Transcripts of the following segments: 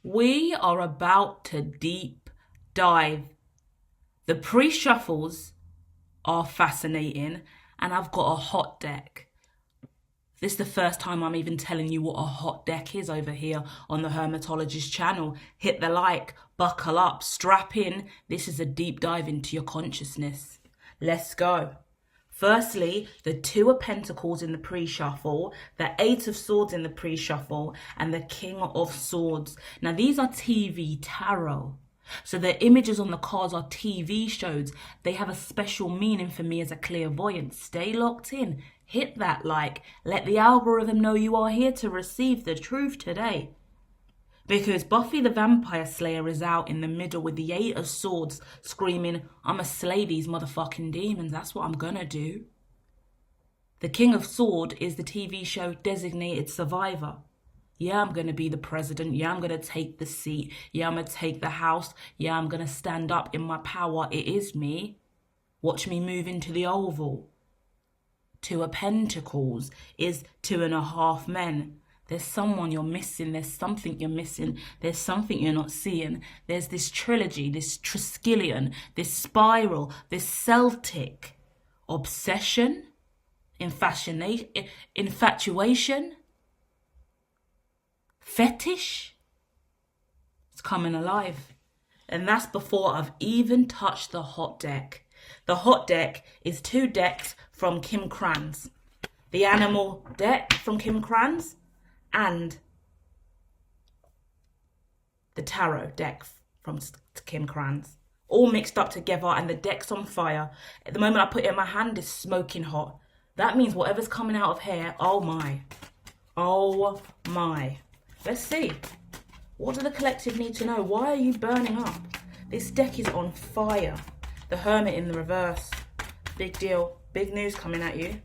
We are about to deep dive. The pre-shuffles are fascinating, and I've got a hot deck. This is the first time I'm even telling you what a hot deck is over here on the Hermitologist channel. Hit the like, buckle up, strap in. This is a deep dive into your consciousness. Let's go. Firstly, the Two of Pentacles in the pre-shuffle, the Eight of Swords in the pre-shuffle, and the King of Swords. Now, these are TV tarot. So the images on the cards are TV shows. They have a special meaning for me as a clairvoyant. Stay locked in. Hit that like. Let the algorithm know you are here to receive the truth today. Because Buffy the Vampire Slayer is out in the middle with the Eight of Swords screaming, I'ma slay these motherfucking demons. That's what I'm gonna do. The King of Swords is the TV show Designated Survivor. Yeah, I'm gonna be the president. Yeah, I'm gonna take the seat. Yeah, I'm gonna take the house. Yeah, I'm gonna stand up in my power. It is me. Watch me move into the Oval. Two of Pentacles is 2.5 men. There's someone you're missing. There's something you're missing. There's something you're not seeing. There's this trilogy, this triskelion, this spiral, this Celtic obsession, infatuation, fetish. It's coming alive. And that's before I've even touched the hot deck. The hot deck is 2 decks from Kim Krans. The animal deck from Kim Krans and the tarot deck from Kim Krans. All mixed up together, and the deck's on fire. At the moment I put it in my hand, it's smoking hot. That means whatever's coming out of here, oh my. Oh my. Let's see. What do the collective need to know? Why are you burning up? This deck is on fire. The Hermit in the reverse. Big deal. Big news coming at you.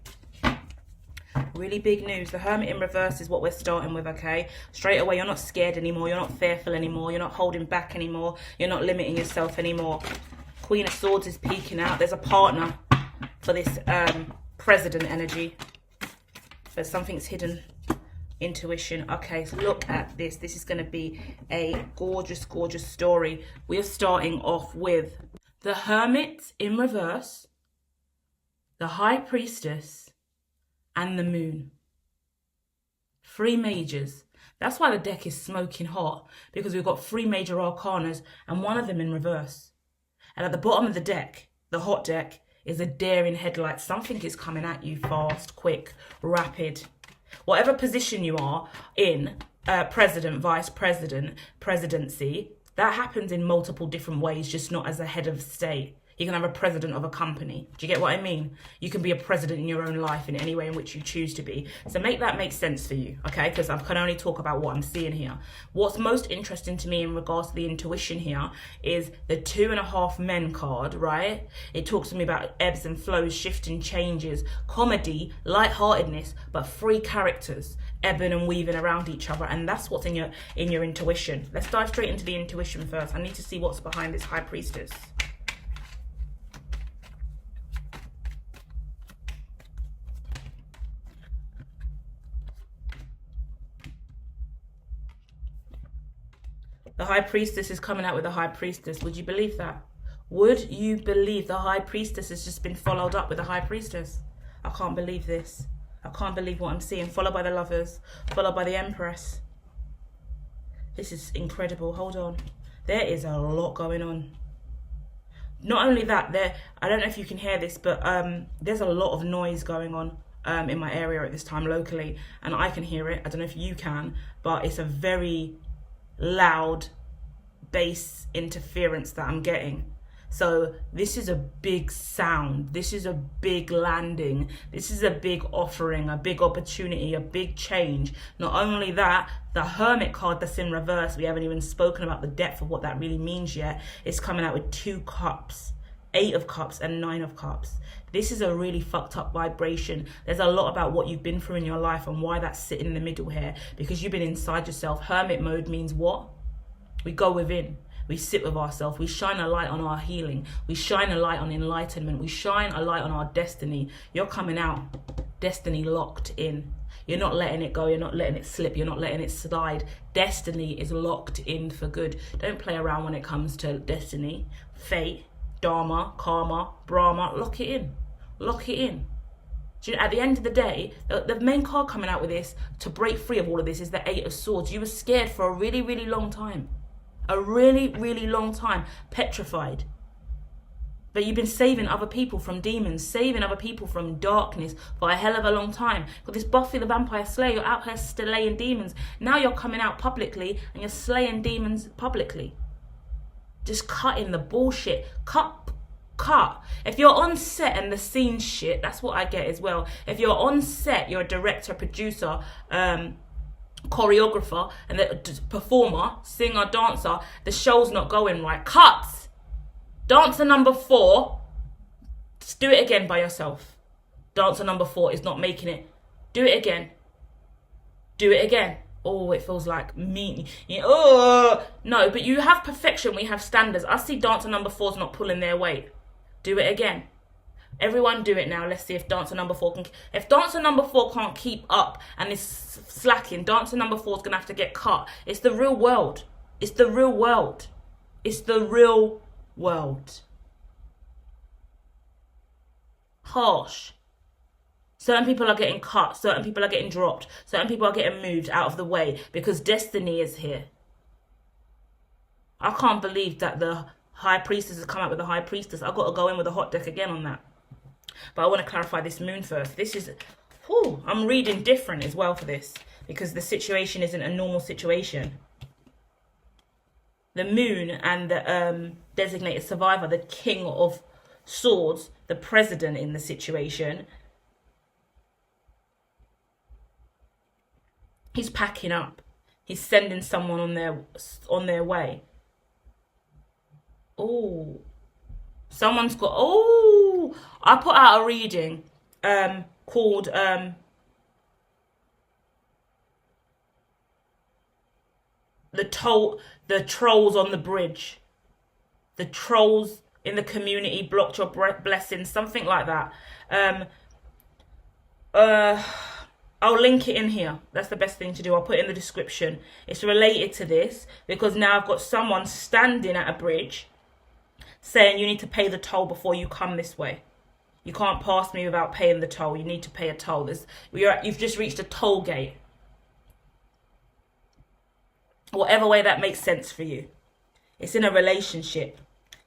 Really big news. The Hermit in reverse is what we're starting with, okay? Straight away, you're not scared anymore. You're not fearful anymore. You're not holding back anymore. You're not limiting yourself anymore. Queen of Swords is peeking out. There's a partner for this president energy. But something's hidden. Intuition. Okay, so look at this. This is going to be a gorgeous, gorgeous story. We are starting off with the Hermit in reverse, the High Priestess, and the Moon. 3 majors. That's why the deck is smoking hot, because we've got 3 major arcanas and one of them in reverse. And at the bottom of the deck, the hot deck, is a daring headlight. Something is coming at you fast, quick, rapid. Whatever position you are in, president, vice president, presidency, that happens in multiple different ways, just not as a head of state. You can have a president of a company. Do you get what I mean? You can be a president in your own life in any way in which you choose to be. So make that make sense for you, okay? Because I can only talk about what I'm seeing here. What's most interesting to me in regards to the intuition here is the 2.5 men card, right? It talks to me about ebbs and flows, shifting changes, comedy, lightheartedness, but 3 characters ebbing and weaving around each other, and that's what's in your intuition. Let's dive straight into the intuition first. I need to see what's behind this High Priestess. The High Priestess is coming out with the High Priestess. Would you believe that? Would you believe the High Priestess has just been followed up with the High Priestess? I can't believe this. I can't believe what I'm seeing. Followed by the Lovers. Followed by the Empress. This is incredible. Hold on. There is a lot going on. Not only that, I don't know if you can hear this, but there's a lot of noise going on in my area at this time locally. And I can hear it. I don't know if you can, but it's a very loud bass interference that I'm getting. So this is a big sound. This is a big landing. This is a big offering, a big opportunity, a big change. Not only that, the Hermit card that's in reverse, we haven't even spoken about the depth of what that really means yet. It's coming out with 2 cups, 8 of cups and 9 of cups. This is a really fucked up vibration. There's a lot about what you've been through in your life and why that's sitting in the middle here, because you've been inside yourself. Hermit mode means what? We go within. We sit with ourselves. We shine a light on our healing. We shine a light on enlightenment. We shine a light on our destiny. You're coming out destiny locked in. You're not letting it go. You're not letting it slip. You're not letting it slide. Destiny is locked in for good. Don't play around when it comes to destiny, fate, dharma, karma, Brahma. Lock it in. Lock it in. Do you know, at the end of the day, the main card coming out with this to break free of all of this is the Eight of Swords. You were scared for a really, really long time. A really, really long time. Petrified. But you've been saving other people from demons, saving other people from darkness for a hell of a long time. Got this Buffy the Vampire Slayer, you're out here slaying demons. Now you're coming out publicly and you're slaying demons publicly. Just cutting the bullshit. Cut. If you're on set and the scene's shit, that's what I get as well. If you're on set, you're a director, producer, choreographer, and the performer, singer, dancer, the show's not going right. Cut! Dancer number 4, just do it again by yourself. Dancer number 4 is not making it. Do it again. Do it again. Oh, it feels like mean. Oh, no, but you have perfection. We have standards. I see dancer number 4's not pulling their weight. Do it again. Everyone do it now. Let's see if dancer number 4 can. If dancer number 4 can't keep up and is slacking, dancer number 4 is going to have to get cut. It's the real world. It's the real world. It's the real world. Harsh. Certain people are getting cut. Certain people are getting dropped. Certain people are getting moved out of the way because destiny is here. I can't believe that the High Priestess has come out with the High Priestess. I've got to go in with a hot deck again on that. But I want to clarify this moon first. This is, I'm reading different as well for this because the situation isn't a normal situation. The moon and the designated survivor, the King of Swords, the president in the situation, he's packing up. He's sending someone on their way. Oh, someone's got. Oh, I put out a reading called the trolls on the bridge. The trolls in the community blocked your blessings, something like that. I'll link it in here. That's the best thing to do. I'll put it in the description. It's related to this because now I've got someone standing at a bridge saying you need to pay the toll before you come this way. You can't pass me without paying the toll. You need to pay a toll. You've just reached a toll gate. Whatever way that makes sense for you. It's in a relationship.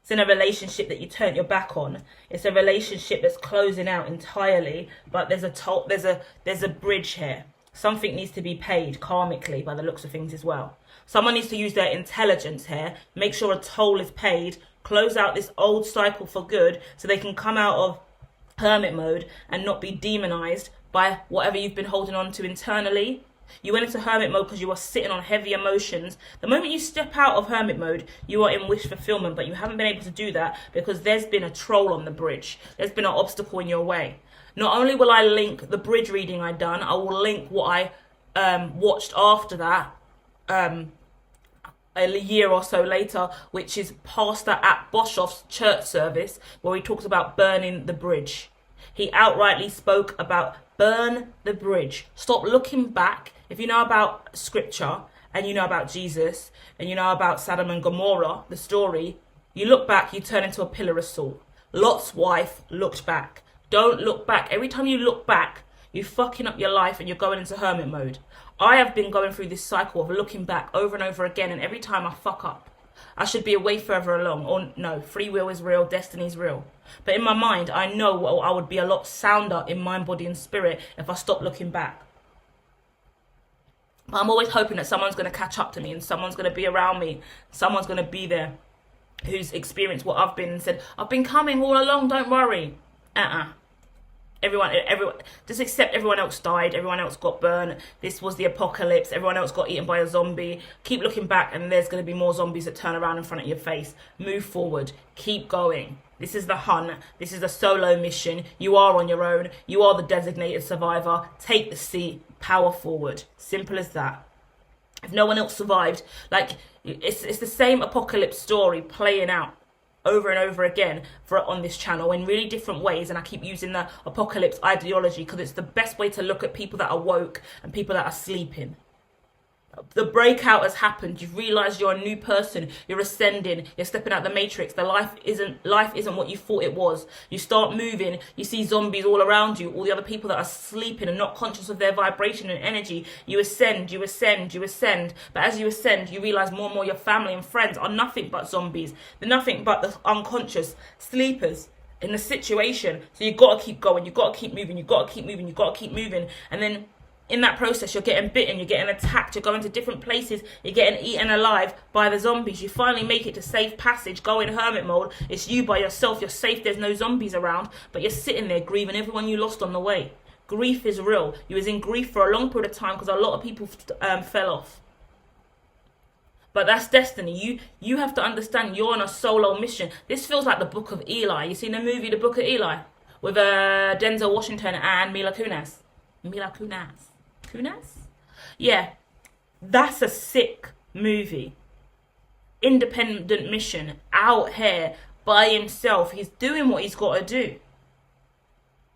It's in a relationship that you turned your back on. It's a relationship that's closing out entirely, but there's a bridge here. Something needs to be paid karmically by the looks of things as well. Someone needs to use their intelligence here, make sure a toll is paid, close out this old cycle for good so they can come out of hermit mode and not be demonized by whatever you've been holding on to internally. You went into hermit mode because you were sitting on heavy emotions. The moment you step out of hermit mode, you are in wish fulfillment, but you haven't been able to do that because there's been a troll on the bridge. There's been an obstacle in your way. Not only will I link the bridge reading I done, I will link what I watched after that a year or so later, which is Pastor at Boshoff's church service, where he talks about burning the bridge. He outrightly spoke about burn the bridge. Stop looking back. If you know about scripture and you know about Jesus and you know about Sodom and Gomorrah, the story, you look back, you turn into a pillar of salt. Lot's wife looked back. Don't look back. Every time you look back, you're fucking up your life and you're going into hermit mode. I have been going through this cycle of looking back over and over again, and every time I fuck up. I should be way further along. Or no, free will is real, destiny is real. But in my mind, I know I would be a lot sounder in mind, body and spirit if I stopped looking back. But I'm always hoping that someone's going to catch up to me and someone's going to be around me. Someone's going to be there who's experienced what I've been and said, I've been coming all along, don't worry. Everyone, just accept everyone else died, everyone else got burned, this was the apocalypse, everyone else got eaten by a zombie. Keep looking back and there's going to be more zombies that turn around in front of your face. Move forward, keep going. This is the hunt, this is a solo mission, you are on your own, you are the designated survivor, take the seat, power forward. Simple as that. If no one else survived, like, it's the same apocalypse story playing out. over and over again on this channel in really different ways, and I keep using the apocalypse ideology because it's the best way to look at people that are woke and people that are sleeping. The breakout has happened. You've realized you're a new person. You're ascending. You're stepping out the matrix. The life isn't what you thought it was. You start moving. You see zombies all around you. All the other people that are sleeping and not conscious of their vibration and energy. You ascend. You ascend. You ascend. But as you ascend, you realize more and more your family and friends are nothing but zombies. They're nothing but the unconscious sleepers in the situation. So you've got to keep going. You've got to keep moving. You've got to keep moving. You've got to keep moving. And then in that process, you're getting bitten, you're getting attacked, you're going to different places, you're getting eaten alive by the zombies. You finally make it to safe passage, go in hermit mode. It's you by yourself, you're safe, there's no zombies around, but you're sitting there grieving everyone you lost on the way. Grief is real. You was in grief for a long period of time because a lot of people fell off. But that's destiny. You have to understand you're on a solo mission. This feels like the Book of Eli. You seen the movie The Book of Eli? With Denzel Washington and Mila Kunis. Yeah, that's a sick movie. Independent mission, out here by himself. He's doing what he's got to do.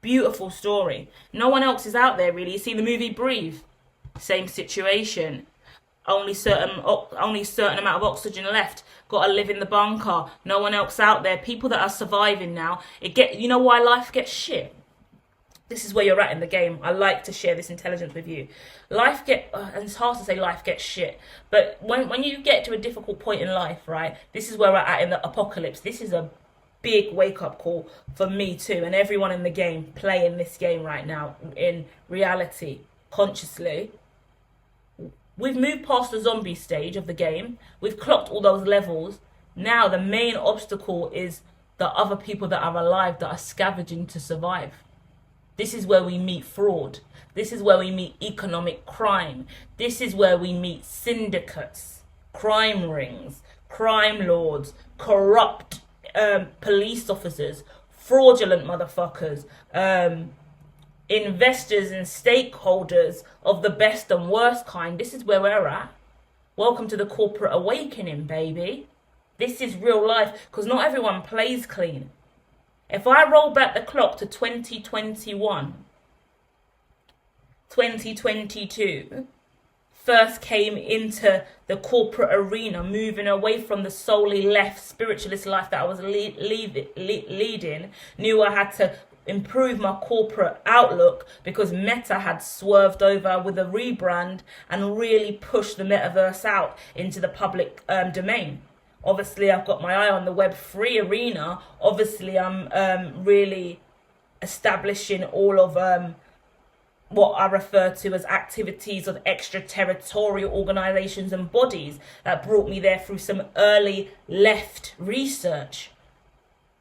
Beautiful story. No one else is out there really. You see the movie Breathe, same situation. Only certain amount of oxygen left. Got to live in the bunker. No one else out there. People that are surviving now. You know why life gets shit? This is where you're at in the game. I like to share this intelligence with you. And it's hard to say life gets shit, but when you get to a difficult point in life, right, this is where we're at in the apocalypse. This is a big wake-up call for me too, and everyone in the game playing this game right now, in reality, consciously. We've moved past the zombie stage of the game. We've clocked all those levels. Now the main obstacle is the other people that are alive that are scavenging to survive. This is where we meet fraud. This is where we meet economic crime. This is where we meet syndicates, crime rings, crime lords, corrupt police officers, fraudulent motherfuckers, investors and stakeholders of the best and worst kind. This is where we're at. Welcome to the corporate awakening, baby. This is real life, because not everyone plays clean. If I roll back the clock to 2021, 2022, first came into the corporate arena, moving away from the solely left spiritualist life that I was leading, knew I had to improve my corporate outlook because Meta had swerved over with a rebrand and really pushed the metaverse out into the public domain. Obviously, I've got my eye on the Web3 arena. Obviously, I'm really establishing all of what I refer to as activities of extraterritorial organizations and bodies that brought me there through some early left research.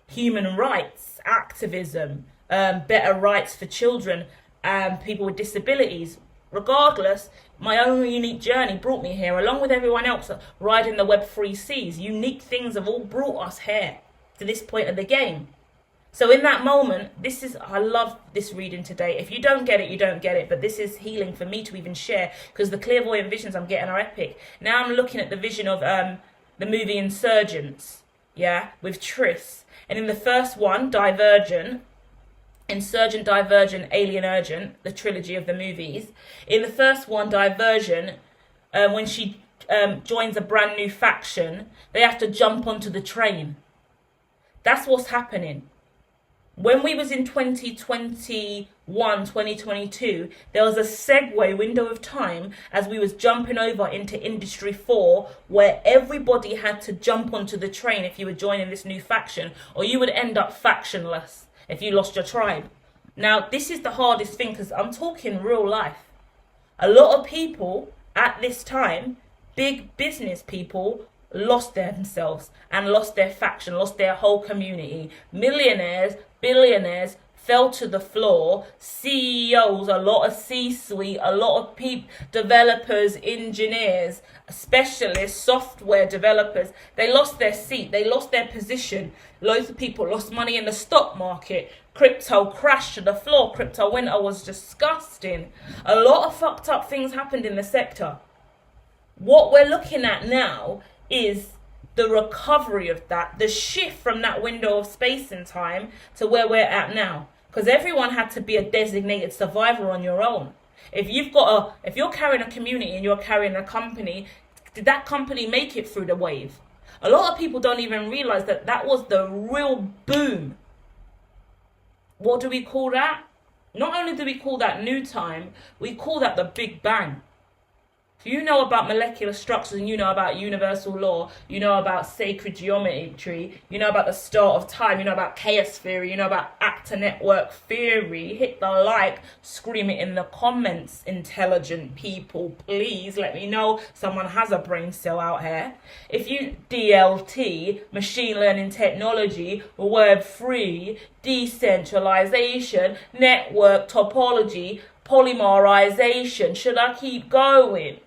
Human rights, activism, better rights for children and people with disabilities. Regardless, my own unique journey brought me here, along with everyone else riding the Web3 seas. Unique things have all brought us here to this point of the game. So in that moment, I love this reading today. If you don't get it, you don't get it. But this is healing for me to even share, because the clairvoyant visions I'm getting are epic. Now I'm looking at the vision of the movie Insurgents, yeah, with Triss. And in the first one, Insurgent, Divergent, Alien Urgent, the trilogy of the movies. In the first one, Divergent, when she joins a brand new faction, they have to jump onto the train. That's what's happening. When we was in 2021, 2022, there was a segue window of time as we was jumping over into Industry 4, where everybody had to jump onto the train if you were joining this new faction, or you would end up factionless if you lost your tribe. Now, this is the hardest thing, because I'm talking real life. A lot of people at this time, big business people, lost themselves and lost their faction, lost their whole community. Millionaires, billionaires fell to the floor. CEOs, a lot of C-suite, a lot of developers, engineers, specialists, software developers, they lost their seat, they lost their position. Loads of people lost money in the stock market. Crypto crashed to the floor. Crypto winter was disgusting. A lot of fucked up things happened in the sector. What we're looking at now is the recovery of that, the shift from that window of space and time to where we're at now. Because everyone had to be a designated survivor on your own. If you're carrying a community and you're carrying a company, did that company make it through the wave? A lot of people don't even realize that that was the real boom. What do we call that? Not only do we call that new time, we call that the Big Bang. If you know about molecular structures and you know about universal law, you know about sacred geometry, you know about the start of time, you know about chaos theory, you know about actor network theory, hit the like, scream it in the comments, intelligent people, please let me know someone has a brain cell out here. If you DLT, machine learning technology, Web3, decentralization, network topology, polymerization, should I keep going?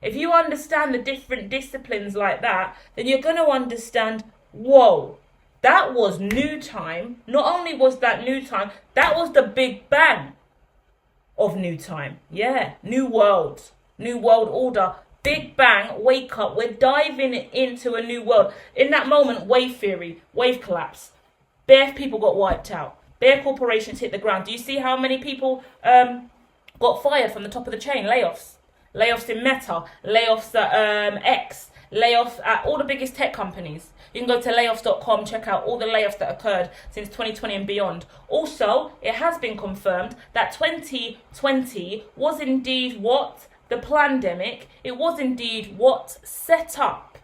If you understand the different disciplines like that, then you're going to understand, whoa, that was new time. Not only was that new time, that was the Big Bang of new time. Yeah, new world order. Big Bang, wake up. We're diving into a new world. In that moment, wave theory, wave collapse. Bare people got wiped out. Bare corporations hit the ground. Do you see how many people got fired from the top of the chain? Layoffs. Layoffs in Meta, layoffs at X, layoffs at all the biggest tech companies. You can go to layoffs.com, check out all the layoffs that occurred since 2020 and beyond. Also, it has been confirmed that 2020 was indeed what? The pandemic. It was indeed what set up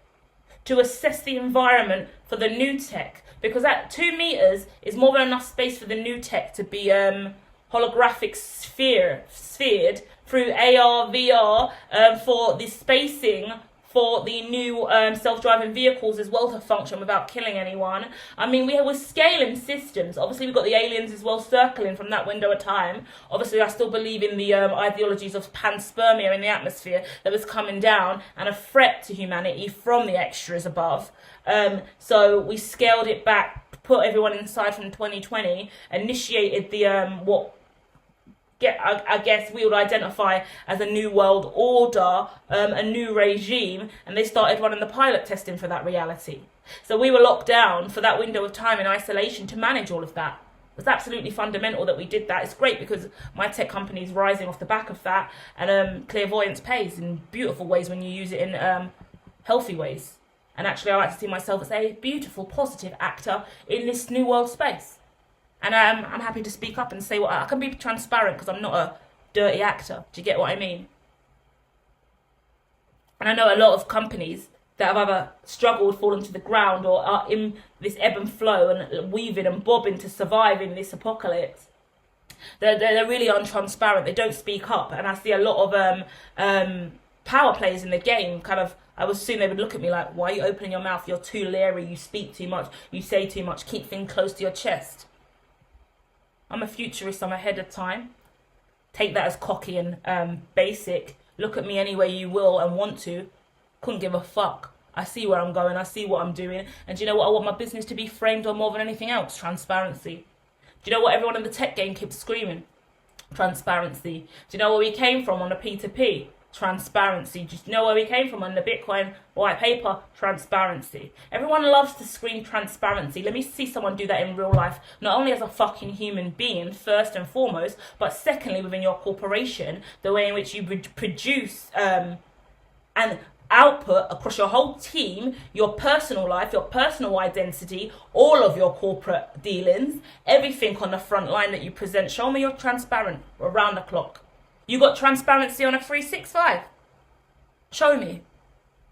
to assess the environment for the new tech. Because at 2 meters is more than enough space for the new tech to be holographic sphered through AR, VR, for the spacing for the new self-driving vehicles as well to function without killing anyone. I mean, we're scaling systems. Obviously, we've got the aliens as well circling from that window of time. Obviously, I still believe in the ideologies of panspermia in the atmosphere that was coming down and a threat to humanity from the extras above. So we scaled it back, put everyone inside from 2020, initiated the I guess we would identify as a new world order, a new regime, and they started running the pilot testing for that reality. So we were locked down for that window of time in isolation to manage all of that. It was absolutely fundamental that we did that. It's great because my tech company is rising off the back of that, and clairvoyance pays in beautiful ways when you use it in healthy ways. And actually, I like to see myself as a beautiful, positive actor in this new world space. And I'm happy to speak up and say what I can be transparent because I'm not a dirty actor. Do you get what I mean? And I know a lot of companies that have either struggled, fallen to the ground, or are in this ebb and flow and weaving and bobbing to survive in this apocalypse. They're really untransparent. They don't speak up. And I see a lot of power players in the game kind of, I would assume they would look at me like, why are you opening your mouth? You're too leery. You speak too much. You say too much. Keep things close to your chest. I'm a futurist, I'm ahead of time. Take that as cocky and basic. Look at me any way you will and want to. Couldn't give a fuck. I see where I'm going, I see what I'm doing. And do you know what I want my business to be framed on more than anything else? Transparency. Do you know what everyone in the tech game keeps screaming? Transparency. Do you know where we came from on the P2P? Transparency. Do you know where we came from on the Bitcoin white paper? Transparency. Everyone loves to scream transparency. Let me see someone do that in real life, not only as a fucking human being, first and foremost, but secondly within your corporation, the way in which you produce and output across your whole team, your personal life, your personal identity, all of your corporate dealings, everything on the front line that you present. Show me you're transparent around the clock. You got transparency on a 365. Show me.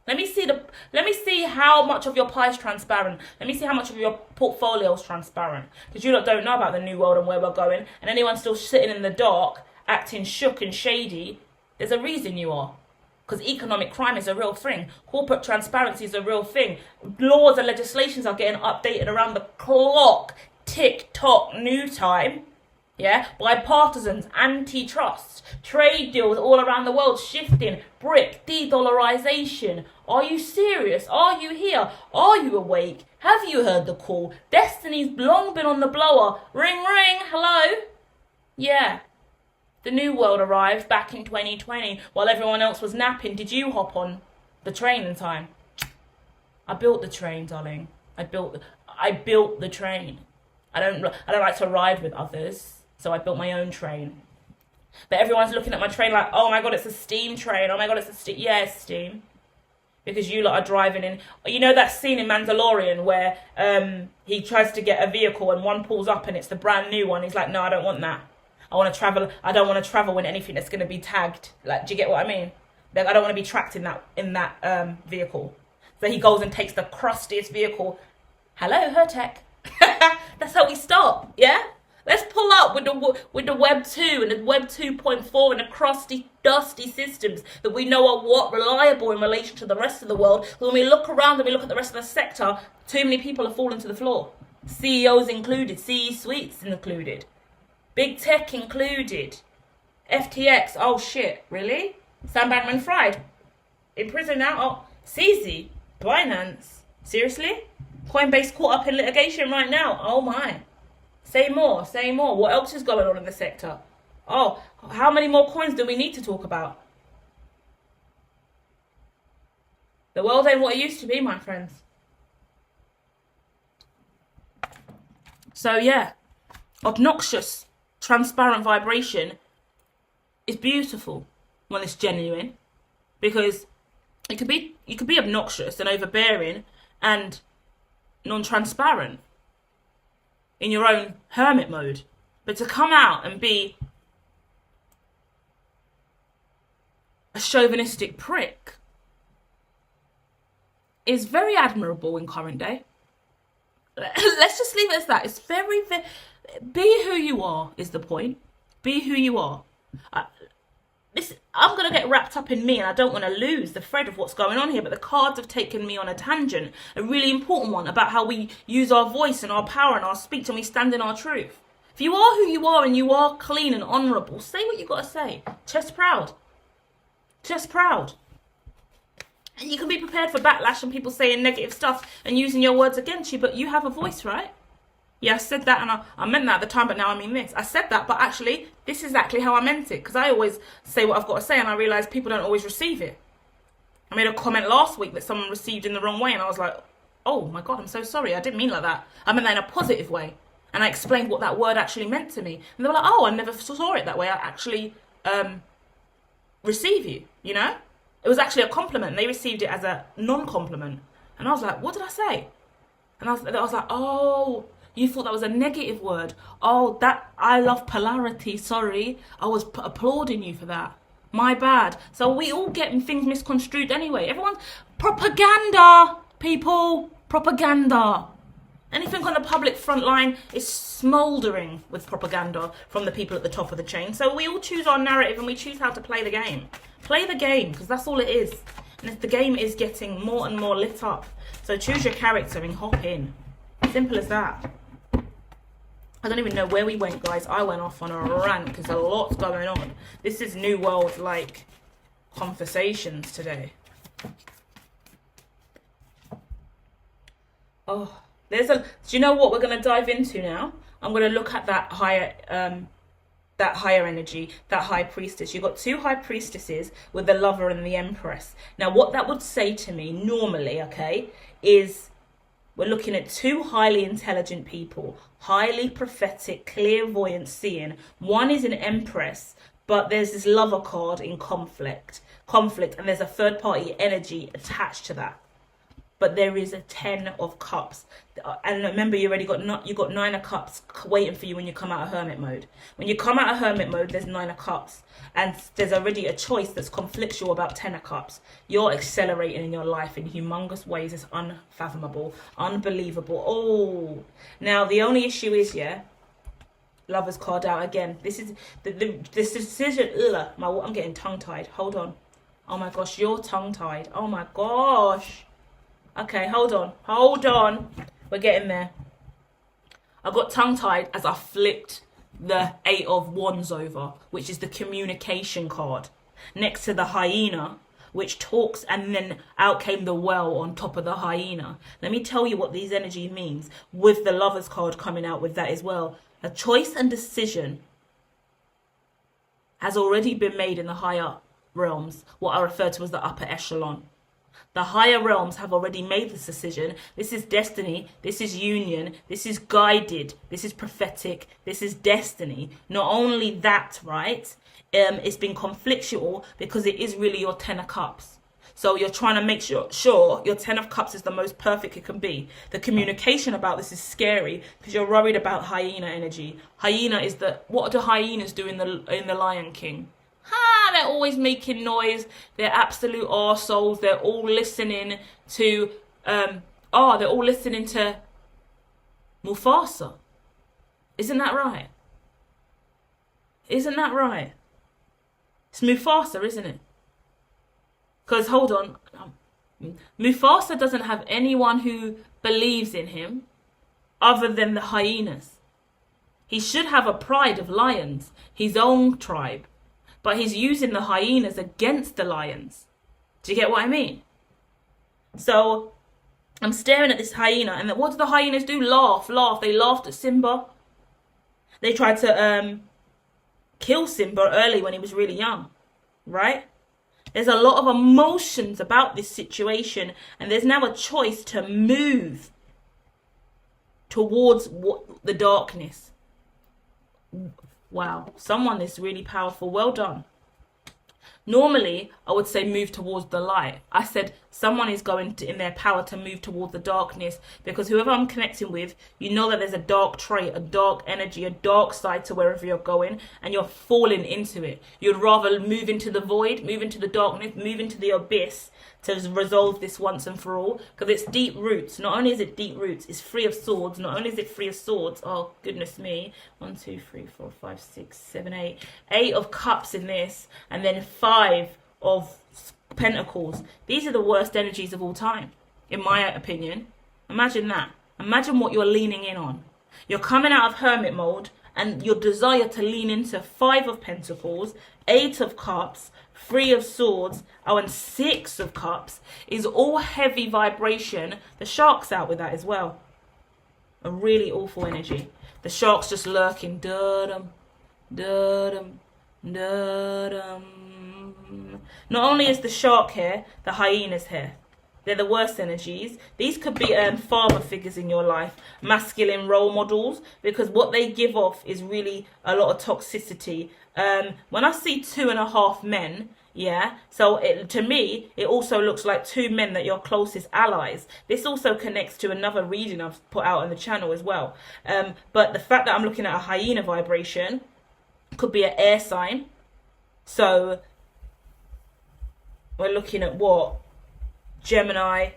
Let me see how much of your pie is transparent. Let me see how much of your portfolio is transparent. Because you lot don't know about the new world and where we're going. And anyone still sitting in the dark, acting shook and shady, there's a reason you are. Because economic crime is a real thing. Corporate transparency is a real thing. Laws and legislations are getting updated around the clock. Tick-tock, new time. Yeah, bipartisans, antitrust, trade deals all around the world shifting, BRIC, de-dollarization. Are you serious? Are you here? Are you awake? Have you heard the call? Destiny's long been on the blower. Ring, ring, hello? Yeah. The new world arrived back in 2020 while everyone else was napping. Did you hop on the train in time? I built the train, darling. I built the train. I don't like to ride with others, so I built my own train. But everyone's looking at my train like, oh my god, it's a steam train. Oh my god, it's a steam. Yeah, it's steam. Because you lot are driving in. You know that scene in Mandalorian where he tries to get a vehicle and one pulls up and it's the brand new one. He's like, no, I don't want that. I want to travel. I don't want to travel in anything that's going to be tagged. Like, do you get what I mean? Like, I don't want to be tracked in that vehicle. So he goes and takes the crustiest vehicle. Hello, Hertech. That's how we start. Yeah. Let's pull up with the Web 2 and the Web 2.4 and the crusty, dusty systems that we know are what reliable in relation to the rest of the world. When we look around and we look at the rest of the sector, too many people are falling to the floor. CEOs included, CE suites included, big tech included, FTX. Oh shit, really? Sam Bankman-Fried in prison now. Oh, CZ, Binance. Seriously? Coinbase caught up in litigation right now. Oh my. Say more, say more. What else is going on in the sector? Oh, how many more coins do we need to talk about? The world ain't what it used to be, my friends. So yeah, obnoxious, transparent vibration is beautiful when it's genuine, because you could be obnoxious and overbearing and non-transparent in your own hermit mode, but to come out and be a chauvinistic prick is very admirable in current day. Let's just leave it as that. It's very, very, be who you are is the point. Be who you are. I'm going to get wrapped up in me, and I don't want to lose the thread of what's going on here, but the cards have taken me on a tangent, a really important one, about how we use our voice and our power and our speech, and we stand in our truth. If you are who you are and you are clean and honourable, say what you got to say. Chest proud. Chest proud. And you can be prepared for backlash and people saying negative stuff and using your words against you, but you have a voice, right? Yeah, I said that, and I meant that at the time, but now I mean this. I said that, but actually, this is exactly how I meant it, because I always say what I've got to say, and I realise people don't always receive it. I made a comment last week that someone received in the wrong way, and I was like, oh my God, I'm so sorry. I didn't mean like that. I meant that in a positive way. And I explained what that word actually meant to me. And they were like, oh, I never saw it that way. I actually receive you, you know? It was actually a compliment. They received it as a non-compliment. And I was like, what did I say? And I was like, oh, you thought that was a negative word. Oh, I love polarity, sorry. I was applauding you for that. My bad. So we all get things misconstrued anyway. Everyone's propaganda, people. Propaganda. Anything on the public front line is smouldering with propaganda from the people at the top of the chain. So we all choose our narrative and we choose how to play the game. Play the game, because that's all it is. And the game is getting more and more lit up. So choose your character and hop in. Simple as that. I don't even know where we went, guys. I went off on a rant because a lot's going on. This is New World, like, conversations today. Oh, do you know what we're going to dive into now? I'm going to look at that higher energy, that high priestess. You've got two high priestesses with the lover and the empress. Now, what that would say to me normally, okay, is we're looking at two highly intelligent people, highly prophetic, clairvoyant seeing. One is an empress, but there's this lover card in conflict, and there's a third party energy attached to that. But there is a 10 of cups. And remember, you got 9 of cups waiting for you when you come out of hermit mode. When you come out of hermit mode, there's 9 of cups. And there's already a choice that's conflictual about 10 of cups. You're accelerating in your life in humongous ways. It's unfathomable, unbelievable. Oh, now the only issue is, yeah, Lover's card out again. This is this decision. I'm getting tongue-tied. Hold on. Oh my gosh, you're tongue-tied. Oh my gosh. Okay, hold on. We're getting there. I got tongue-tied as I flipped the 8 of Wands over, which is the communication card, next to the hyena, which talks, and then out came the well on top of the hyena. Let me tell you what these energy means, with the Lover's card coming out with that as well. A choice and decision has already been made in the higher realms, what I refer to as the upper echelon. The higher realms have already made this decision. This is destiny. This is union. This is guided. This is prophetic. This is destiny. Not only that, right? It's been conflictual because it is really your Ten of Cups. So you're trying to make sure your Ten of Cups is the most perfect it can be. The communication about this is scary because you're worried about hyena energy. Hyena is what do hyenas do in the Lion King? They're always making noise. They're absolute arseholes. They're all listening to Mufasa. Isn't that right? Isn't that right? It's Mufasa, isn't it? Because, hold on, Mufasa doesn't have anyone who believes in him other than the hyenas. He should have a pride of lions, his own tribe. But he's using the hyenas against the lions. Do you get what I mean? So I'm staring at this hyena, and what do the hyenas do? Laugh. They laughed at Simba. They tried to kill Simba early when he was really young, right? There's a lot of emotions about this situation, and there's now a choice to move towards the darkness. Wow, someone is really powerful. Well done. Normally, I would say move towards the light. I said someone is going in their power to move towards the darkness, because whoever I'm connecting with, you know that there's a dark trait, a dark energy, a dark side to wherever you're going, and you're falling into it. You'd rather move into the void, move into the darkness, move into the abyss to resolve this once and for all, because it's deep roots. Not only is it deep roots, it's free of swords. Not only is it free of swords, oh goodness me, 1 2 3 4 5 6 7 8 8 of cups in this, and then 5 of pentacles. These are the worst energies of all time, in my opinion. Imagine that. Imagine what you're leaning in on. You're coming out of hermit mode, and your desire to lean into 5 of pentacles, 8 of cups, 3 of swords, and 6 of cups is all heavy vibration. The shark's out with that as well. A really awful energy. The shark's just lurking. Da-dum, da-dum, da-dum. Not only is the shark here, the hyena's here. They're the worst energies. These could be father figures in your life, masculine role models, because what they give off is really a lot of toxicity. When I see 2.5 men, yeah, so to me, it also looks like 2 men that are your closest allies. This also connects to another reading I've put out on the channel as well. But the fact that I'm looking at a hyena vibration could be an air sign. So we're looking at what? Gemini,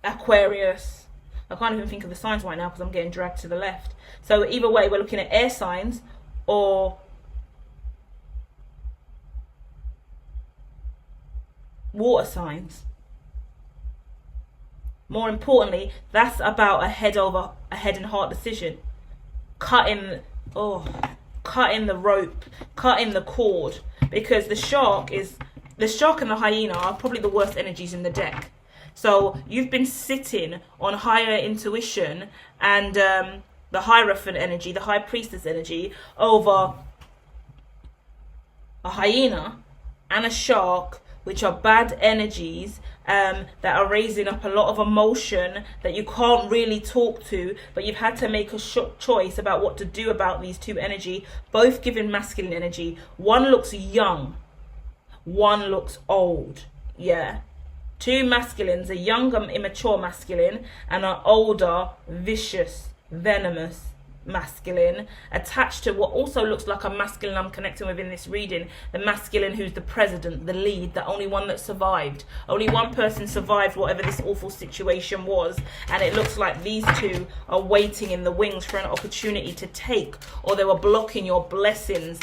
Aquarius. I can't even think of the signs right now because I'm getting dragged to the left. So either way, we're looking at air signs or water signs. More importantly, that's about a head and heart decision. Cutting the rope, cutting the cord, because the shark and the hyena are probably the worst energies in the deck. So you've been sitting on higher intuition and the Hierophant energy, the High Priestess energy, over a hyena and a shark, which are bad energies that are raising up a lot of emotion that you can't really talk to, but you've had to make a choice about what to do about these 2 energy, both giving masculine energy. One looks young, one looks old. Yeah, 2 masculines, a younger immature masculine and an older vicious venomous masculine, attached to what also looks like a masculine I'm connecting with in this reading, the masculine who's the president, the lead, the only one that survived. Only one person survived whatever this awful situation was, and it looks like these 2 are waiting in the wings for an opportunity to take, or they were blocking your blessings.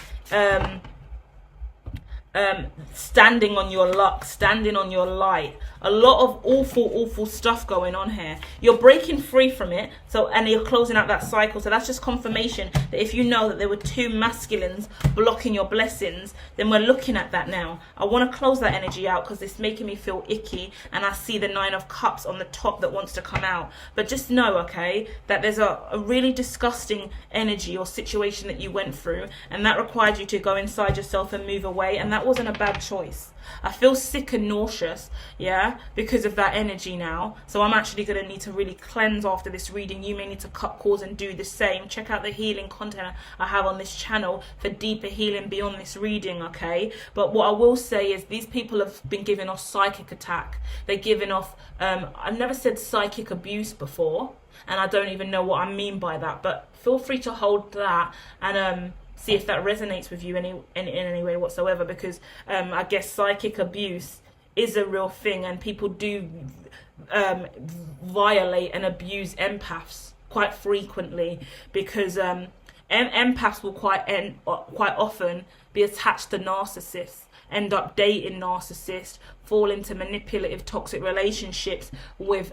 Standing on your luck, standing on your light. A lot of awful stuff going on here. You're breaking free from it, and you're closing out that cycle. So that's just confirmation that if you know that there were 2 masculines blocking your blessings, then we're looking at that now. I want to close that energy out because it's making me feel icky, and I see the 9 of cups on the top that wants to come out. But just know, okay, that there's a really disgusting energy or situation that you went through, and that required you to go inside yourself and move away, and that that wasn't a bad choice. I feel sick and nauseous, yeah, because of that energy now. So I'm actually going to need to really cleanse after this reading. You may need to cut cords and do the same. Check out the healing content I have on this channel for deeper healing beyond this reading, okay? But what I will say is these people have been giving off psychic attack. They're giving off, I've never said psychic abuse before, and I don't even know what I mean by that, but feel free to hold that and see if that resonates with you in any way whatsoever, because I guess psychic abuse is a real thing, and people do violate and abuse empaths quite frequently, because empaths will quite often be attached to narcissists, end up dating narcissists, fall into manipulative, toxic relationships with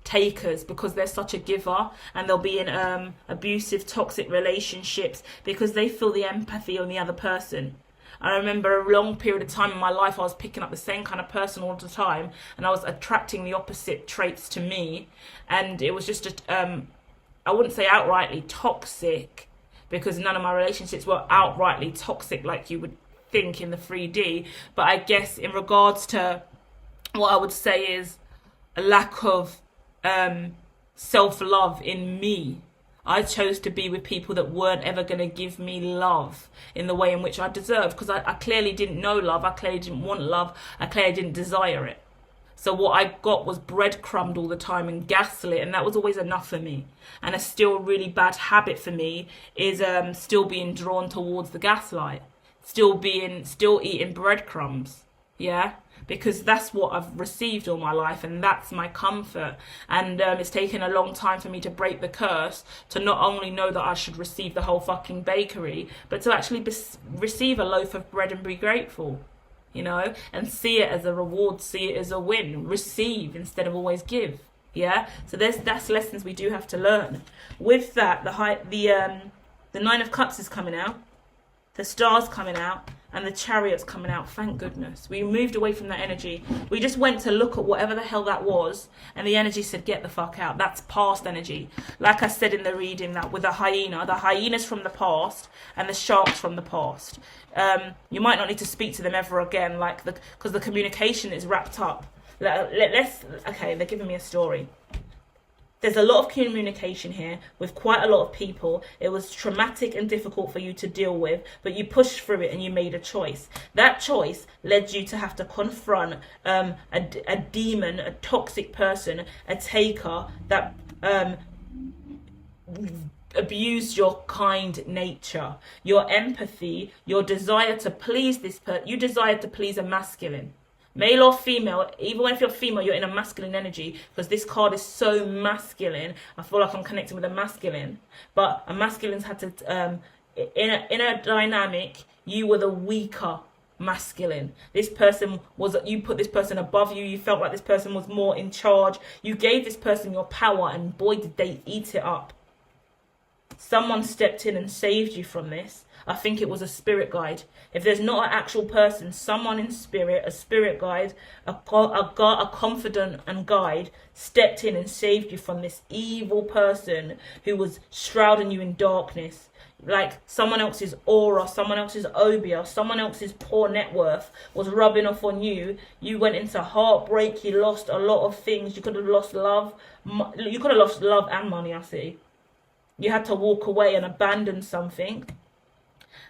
takers because they're such a giver, and they'll be in abusive, toxic relationships because they feel the empathy on the other person. I remember a long period of time in my life I was picking up the same kind of person all the time, and I was attracting the opposite traits to me, and it was just I wouldn't say outrightly toxic, because none of my relationships were outrightly toxic like you would think in the 3D, but I guess in regards to what I would say is a lack of self-love in me. I chose to be with people that weren't ever going to give me love in the way in which I deserved, because I clearly didn't know love, I clearly didn't want love, I clearly didn't desire it. So what I got was breadcrumbed all the time and gaslit, and that was always enough for me. And a still really bad habit for me is still being drawn towards the gaslight, still eating breadcrumbs, yeah? Because that's what I've received all my life, and that's my comfort. And it's taken a long time for me to break the curse, to not only know that I should receive the whole fucking bakery, but to actually receive a loaf of bread and be grateful, you know, and see it as a reward, see it as a win, receive instead of always give, yeah? So that's lessons we do have to learn. With that, the Nine of Cups is coming out, the Star's coming out, and the Chariot's coming out. Thank goodness. We moved away from that energy. We just went to look at whatever the hell that was, and the energy said, get the fuck out. That's past energy. Like I said in the reading, that with the hyena's from the past, and the shark's from the past. You might not need to speak to them ever again, because the communication is wrapped up. Okay, they're giving me a story. There's a lot of communication here with quite a lot of people. It was traumatic and difficult for you to deal with, but you pushed through it and you made a choice. That choice led you to have to confront a demon, a toxic person, a taker that abused your kind nature, your empathy, your desire to please this person. You desired to please a masculine. Male or female, even if you're female, you're in a masculine energy, because this card is so masculine. I feel like I'm connecting with a masculine, but a masculine's had to, in a dynamic, you were the weaker masculine. This person was, you put this person above you, you felt like this person was more in charge, you gave this person your power, and boy did they eat it up. Someone stepped in and saved you from this. I think it was a spirit guide. If there's not an actual person, someone in spirit, a spirit guide, a confidant and guide, stepped in and saved you from this evil person who was shrouding you in darkness. Like someone else's aura, someone else's obia, someone else's poor net worth was rubbing off on you. You went into heartbreak. You lost a lot of things. You could have lost love. You could have lost love and money, I see. You had to walk away and abandon something.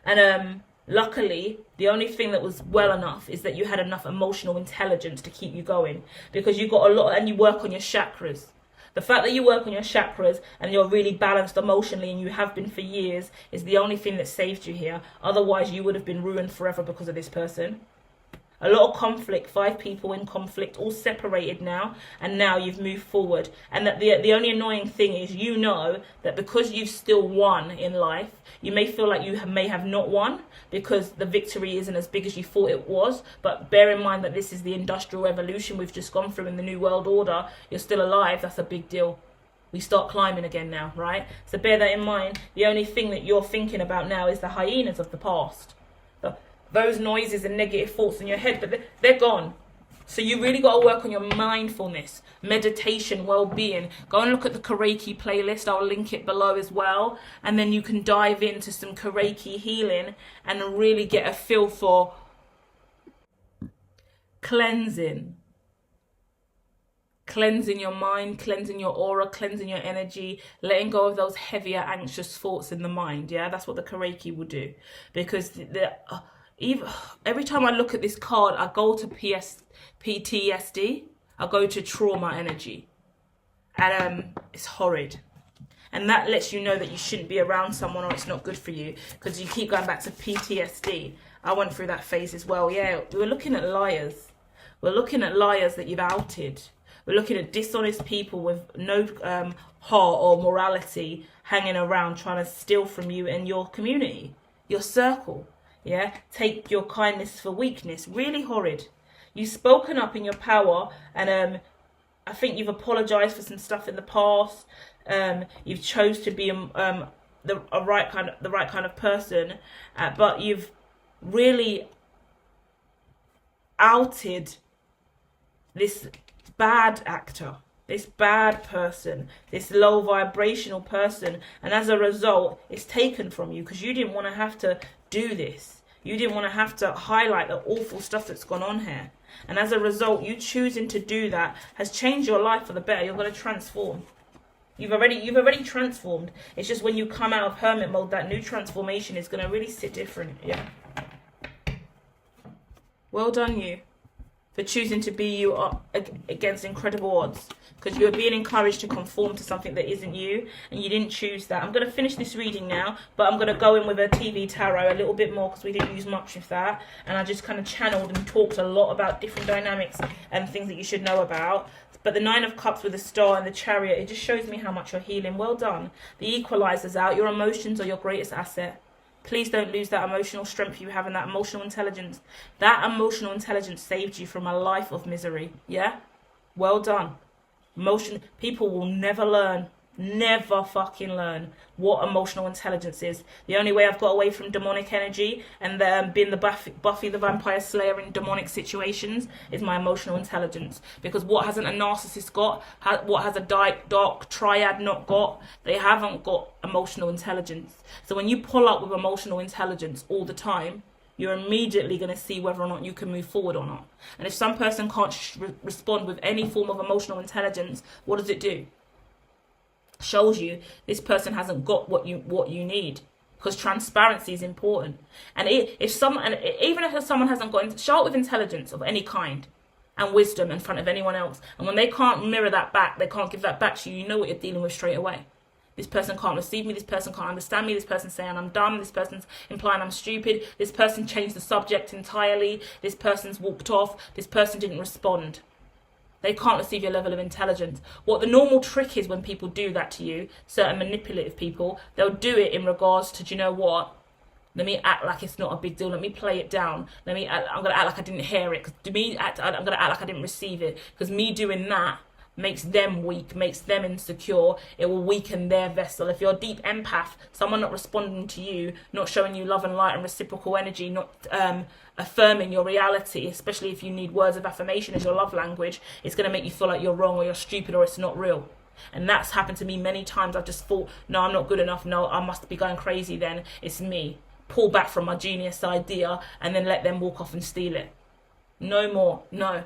And luckily, the only thing that was well enough is that you had enough emotional intelligence to keep you going, because you got a lot, and you work on your chakras. The fact that you work on your chakras and you're really balanced emotionally, and you have been for years, is the only thing that saved you here. Otherwise, you would have been ruined forever because of this person. A lot of conflict, 5 people in conflict, all separated now, and now you've moved forward. And that the only annoying thing is, you know that because you've still won in life, you may feel like you may have not won because the victory isn't as big as you thought it was. But bear in mind that this is the Industrial Revolution we've just gone through in the New World Order. You're still alive. That's a big deal. We start climbing again now, right? So bear that in mind. The only thing that you're thinking about now is the hyenas of the past. Those noises and negative thoughts in your head, but they're gone. So you really got to work on your mindfulness, meditation, well-being. Go and look at the KIREIKI playlist. I'll link it below as well. And then you can dive into some KIREIKI healing and really get a feel for cleansing. Cleansing your mind, cleansing your aura, cleansing your energy, letting go of those heavier, anxious thoughts in the mind. Yeah, that's what the KIREIKI will do. Because every time I look at this card, I go to PTSD, I go to trauma energy. And it's horrid. And that lets you know that you shouldn't be around someone, or it's not good for you, because you keep going back to PTSD. I went through that phase as well. Yeah, we were looking at liars. We're looking at liars that you've outed. We're looking at dishonest people with no heart or morality hanging around trying to steal from you and your community, your circle. Yeah, take your kindness for weakness. Really horrid. You've spoken up in your power, and I think you've apologized for some stuff in the past. You've chose to be the right kind of person, but you've really outed this bad actor, this bad person, this low vibrational person, and as a result, it's taken from you because you didn't want to have to do this. You didn't want to have to highlight the awful stuff that's gone on here. And as a result, you choosing to do that has changed your life for the better. You're going to transform. You've already transformed. It's just when you come out of hermit mode, that new transformation is going to really sit different. Yeah. Well done, you, for choosing to be you against incredible odds, because you are being encouraged to conform to something that isn't you, and you didn't choose that. I'm going to finish this reading now, but I'm going to go in with a TV tarot a little bit more because we didn't use much of that, and I just kind of channeled and talked a lot about different dynamics and things that you should know about. But the Nine of Cups with the Star and the Chariot, it just shows me how much you're healing. Well done. The Equalizer's out. Your emotions are your greatest asset. Please don't lose that emotional strength you have and that emotional intelligence. That emotional intelligence saved you from a life of misery. Yeah? Well done. People will never fucking learn what emotional intelligence is. The only way I've got away from demonic energy and being the Buffy the Vampire Slayer in demonic situations is my emotional intelligence. Because what hasn't a narcissist got? What has a dark triad not got? They haven't got emotional intelligence. So when you pull up with emotional intelligence all the time, you're immediately going to see whether or not you can move forward or not. And if some person can't respond with any form of emotional intelligence, what does it do? Shows you this person hasn't got what you need, because transparency is important. And even if someone hasn't got, show it with intelligence of any kind and wisdom in front of anyone else, and when they can't mirror that back, they can't give that back to you, you know what you're dealing with straight away. This person can't receive me, this person can't understand me, this person's saying I'm dumb, this person's implying I'm stupid, this person changed the subject entirely, this person's walked off, this person didn't respond. They can't receive your level of intelligence. What the normal trick is when people do that to you, certain manipulative people, they'll do it in regards to, do you know what? Let me act like it's not a big deal. Let me play it down. I'm going to act like I didn't hear it. I'm going to act like I didn't receive it. Because me doing that makes them weak, makes them insecure. It will weaken their vessel. If you're a deep empath, someone not responding to you, not showing you love and light and reciprocal energy, not affirming your reality, especially if you need words of affirmation as your love language, it's going to make you feel like you're wrong or you're stupid or it's not real. And that's happened to me many times. I've just thought, no, I'm not good enough. No, I must be going crazy then. It's me. Pull back from my genius idea and then let them walk off and steal it. No more. No.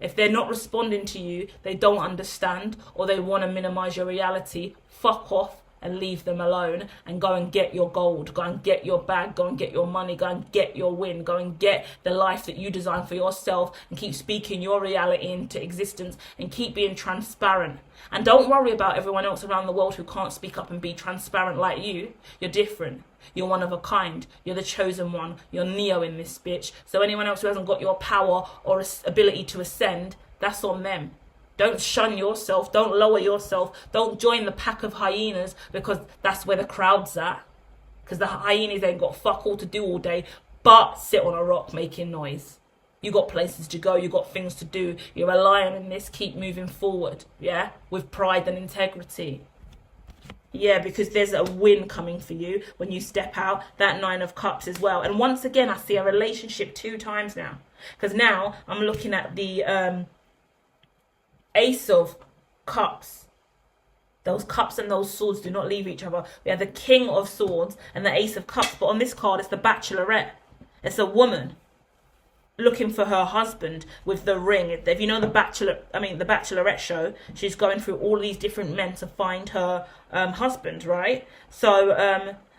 If they're not responding to you, they don't understand, or they want to minimize your reality, fuck off and leave them alone and go and get your gold, go and get your bag, go and get your money, go and get your win, go and get the life that you design for yourself, and keep speaking your reality into existence and keep being transparent. And don't worry about everyone else around the world who can't speak up and be transparent like you. You're different. You're one of a kind. You're the chosen one. You're Neo in this bitch. So anyone else who hasn't got your power or ability to ascend, that's on them. Don't shun yourself. Don't lower yourself. Don't join the pack of hyenas because that's where the crowd's at. Because the hyenas ain't got fuck all to do all day but sit on a rock making noise. You got places to go. You got things to do. You're a lion in this. Keep moving forward. Yeah? With pride and integrity. Yeah, because there's a win coming for you when you step out. That Nine of Cups as well. And once again, I see a relationship 2 times now. Because now I'm looking at the Ace of Cups. Those cups and those swords do not leave each other. We have the King of Swords and the Ace of Cups. But on this card, it's the Bachelorette. It's a woman. looking for her husband with the ring. If you know the Bachelorette show, she's going through all these different men to find her husband, right? So,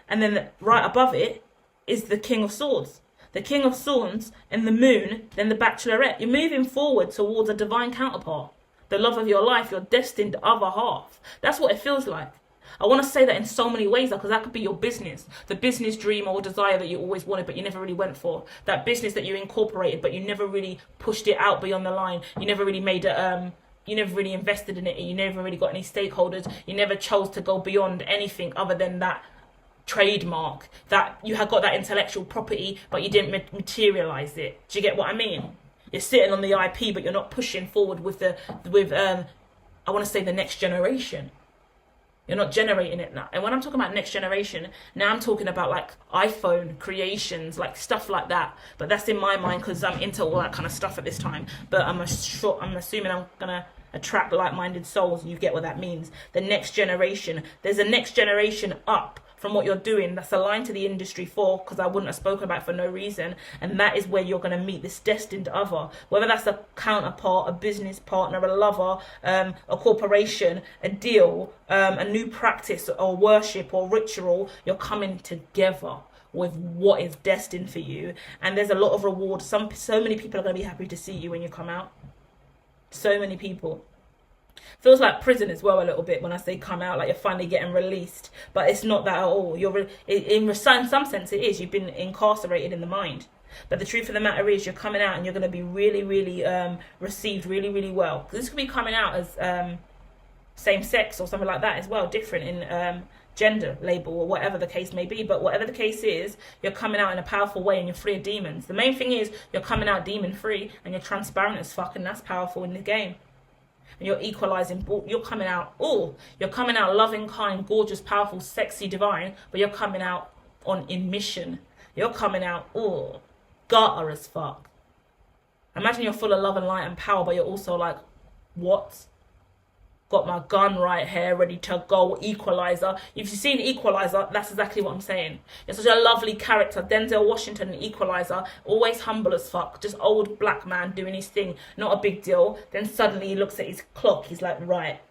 and then right above it is the King of Swords. The King of Swords and the Moon, then the Bachelorette. You're moving forward towards a divine counterpart, the love of your life, your destined other half. That's what it feels like. I want to say that in so many ways, because that could be your business, the business dream or desire that you always wanted but you never really went for, that business that you incorporated but you never really pushed it out beyond the line, you never really made it, you never really invested in it, you never really got any stakeholders, you never chose to go beyond anything other than that trademark, that you had got that intellectual property but you didn't materialize it. Do you get what I mean? You're sitting on the IP but you're not pushing forward with I want to say the next generation. You're not generating it now. And when I'm talking about next generation, now I'm talking about like iPhone creations, like stuff like that. But that's in my mind because I'm into all that kind of stuff at this time. But I'm assuming I'm going to attract like-minded souls. You get what that means. The next generation. There's a next generation up from what you're doing that's aligned to the industry for, because I wouldn't have spoken about it for no reason. And that is where you're going to meet this destined other, whether that's a counterpart, a business partner, a lover, a corporation, a deal, a new practice or worship or ritual. You're coming together with what is destined for you, and there's a lot of reward. So many people are going to be happy to see you when you come out. So many people. Feels like prison as well a little bit when I say come out, like you're finally getting released, but it's not that at all. In some sense it is. You've been incarcerated in the mind, but the truth of the matter is you're coming out and you're going to be really, really received really, really well. This could be coming out as same sex or something like that as well, different in gender label or whatever the case may be. But whatever the case is, you're coming out in a powerful way and you're free of demons. The main thing is you're coming out demon free and you're transparent as fuck, and that's powerful in the game. And you're equalizing, you're coming out loving, kind, gorgeous, powerful, sexy, divine, but you're coming out in mission. You're coming out gutter as fuck. Imagine you're full of love and light and power, but you're also like, what? Got my gun right here, ready to go, Equalizer. If you've seen Equalizer, that's exactly what I'm saying. You're such a lovely character. Denzel Washington in Equalizer, always humble as fuck. Just old black man doing his thing, not a big deal. Then suddenly he looks at his clock, he's like, right,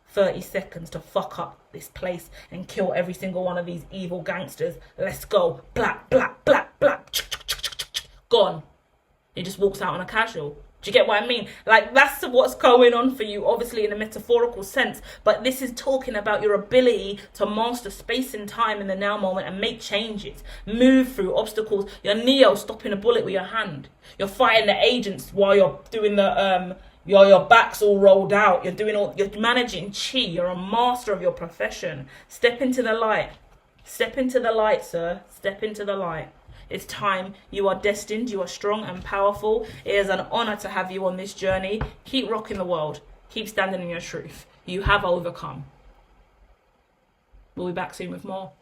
30 seconds to fuck up this place and kill every single one of these evil gangsters. Let's go. Black, black, black, black. Gone. He just walks out on a casual. Do you get what I mean? Like, that's what's going on for you, obviously in a metaphorical sense, but this is talking about your ability to master space and time in the now moment and make changes, move through obstacles. You're Neo stopping a bullet with your hand. You're fighting the agents while you're doing the your back's all rolled out. You're managing chi. You're a master of your profession. Step into the light. Step into the light, sir. Step into the light. It's time. You are destined. You are strong and powerful. It is an honor to have you on this journey. Keep rocking the world. Keep standing in your truth. You have overcome. We'll be back soon with more.